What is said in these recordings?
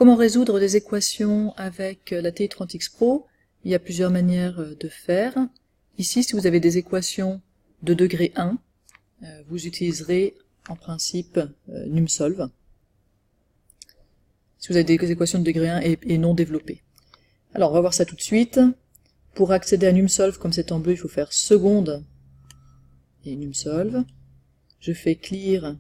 Comment résoudre des équations avec la TI 30X Pro? Il y a plusieurs manières de faire. Ici, si vous avez des équations de degré 1, vous utiliserez en principe NumSolve. Si vous avez des équations de degré 1 et non développées. Alors, on va voir ça tout de suite. Pour accéder à NumSolve, comme c'est en bleu, il faut faire seconde et NumSolve. Je fais clear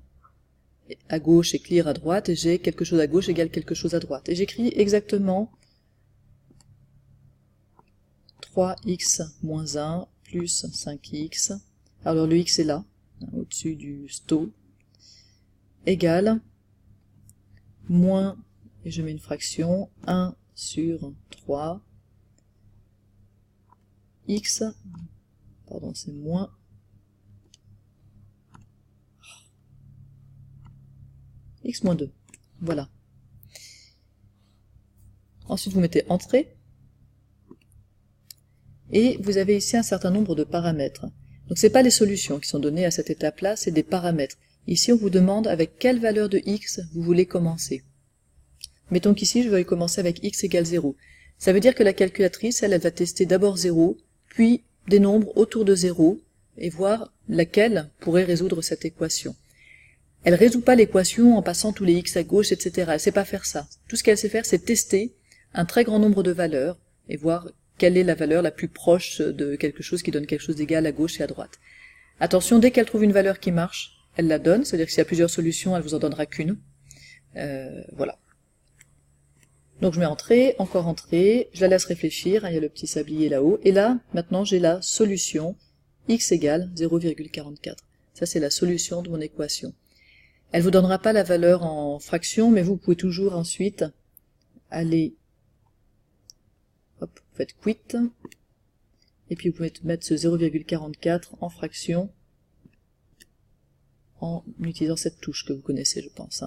à gauche et clear à droite, et j'ai quelque chose à gauche égale quelque chose à droite. Et j'écris exactement 3x moins 1 plus 5x. Alors le x est là, au-dessus du sto, égale moins, et je mets une fraction, 1 sur 3, x, pardon, c'est moins, x moins 2, voilà. Ensuite vous mettez entrée, et vous avez ici un certain nombre de paramètres. Donc c'est pas les solutions qui sont données à cette étape-là, c'est des paramètres. Ici on vous demande avec quelle valeur de x vous voulez commencer. Mettons qu'ici je veuille commencer avec x égale 0. Ça veut dire que la calculatrice, elle va tester d'abord 0, puis des nombres autour de 0, et voir laquelle pourrait résoudre cette équation. Elle résout pas l'équation en passant tous les x à gauche, etc. Elle sait pas faire ça. Tout ce qu'elle sait faire, c'est tester un très grand nombre de valeurs, et voir quelle est la valeur la plus proche de quelque chose qui donne quelque chose d'égal à gauche et à droite. Attention, dès qu'elle trouve une valeur qui marche, elle la donne, c'est-à-dire que s'il y a plusieurs solutions, elle vous en donnera qu'une. Voilà. Donc je mets entrée, encore entrée, je la laisse réfléchir, il y a le petit sablier là-haut, et là, maintenant j'ai la solution x égale 0,44. Ça c'est la solution de mon équation. Elle vous donnera pas la valeur en fraction, mais vous pouvez toujours ensuite aller, hop, vous faites quit, et puis vous pouvez mettre ce 0,44 en fraction en utilisant cette touche que vous connaissez, je pense.